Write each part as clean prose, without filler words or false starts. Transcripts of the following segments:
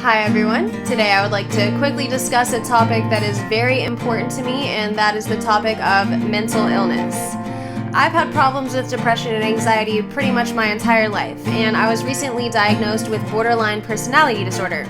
Hi everyone. Today I would like to quickly discuss a topic that is very important to me, and that is the topic of mental illness. I've had problems with depression and anxiety pretty much my entire life, and I was recently diagnosed with borderline personality disorder.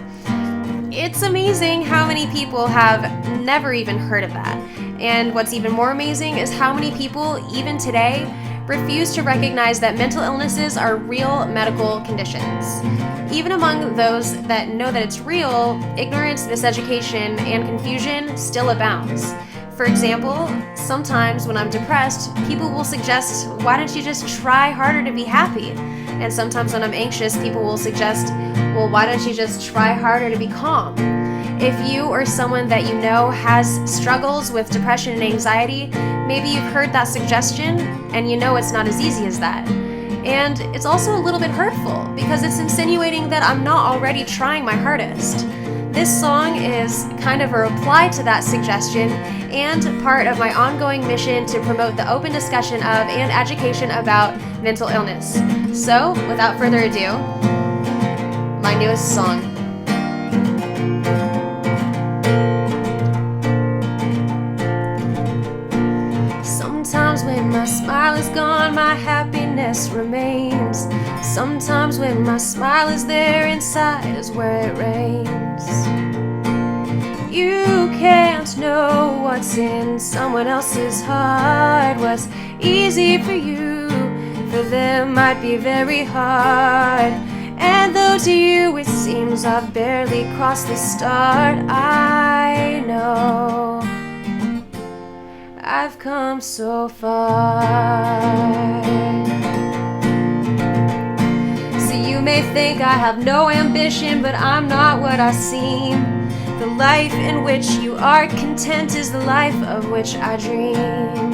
It's amazing how many people have never even heard of that. And what's even more amazing is how many people, even today, refuse to recognize that mental illnesses are real medical conditions. Even among those that know that it's real, ignorance, miseducation, and confusion still abounds. For example, sometimes when I'm depressed, people will suggest, why don't you just try harder to be happy? And sometimes when I'm anxious, people will suggest, well, why don't you just try harder to be calm? If you or someone that you know has struggles with depression and anxiety, maybe you've heard that suggestion and you know it's not as easy as that. And it's also a little bit hurtful because it's insinuating that I'm not already trying my hardest. This song is kind of a reply to that suggestion and part of my ongoing mission to promote the open discussion of and education about mental illness. So, without further ado, my newest song. Sometimes when my smile is gone, my happiness remains. Sometimes when my smile is there, inside is where it rains. You can't know what's in someone else's heart. What's easy for you, for them might be very hard. And though to you it seems I've barely crossed the start, I know I've come so far. So you may think I have no ambition, but I'm not what I seem. The life in which you are content is the life of which I dream.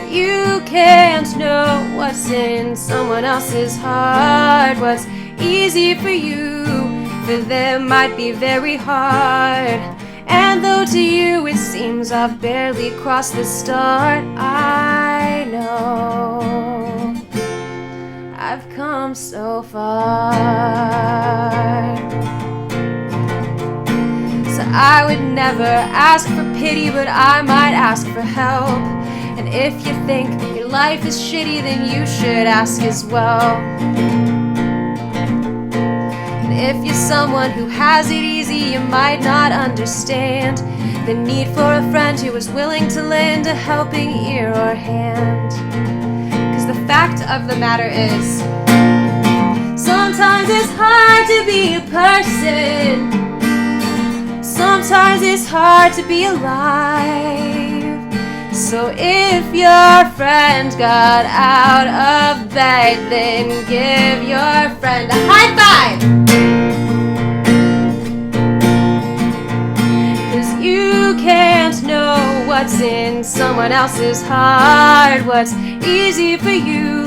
You can't know what's in someone else's heart. What's easy for you, for them might be very hard. And though to you it seems I've barely crossed the start, I know I've come so far. So I would never ask for pity, but I might ask for help. And if you think your life is shitty, then you should ask as well. If you're someone who has it easy, you might not understand the need for a friend who is willing to lend a helping ear or hand. 'Cause the fact of the matter is, sometimes it's hard to be a person. Sometimes it's hard to be alive. So if your friend got out of bed, then give your friend a high five. 'Cause you can't know what's in someone else's heart. What's easy for you,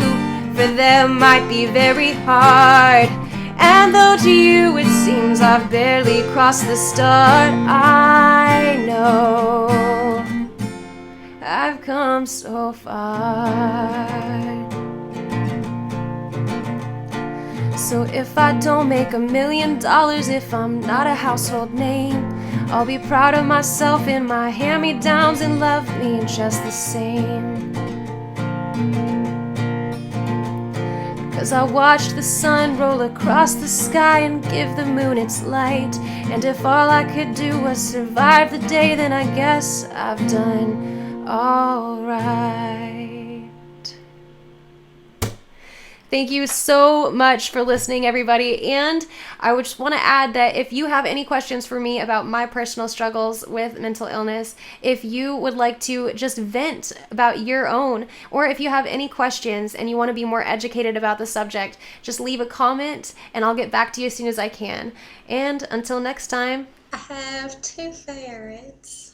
for them might be very hard. And though to you it seems I've barely crossed the start, I know I've come so far. So if I don't make $1 million, if I'm not a household name, I'll be proud of myself in my hand-me-downs and love me just the same. 'Cause I watched the sun roll across the sky and give the moon its light. And if all I could do was survive the day, then I guess I've done all right. Thank you so much for listening, everybody. And I would just want to add that if you have any questions for me about my personal struggles with mental illness, if you would like to just vent about your own, or if you have any questions and you want to be more educated about the subject, just leave a comment and I'll get back to you as soon as I can. And until next time, I have 2 ferrets.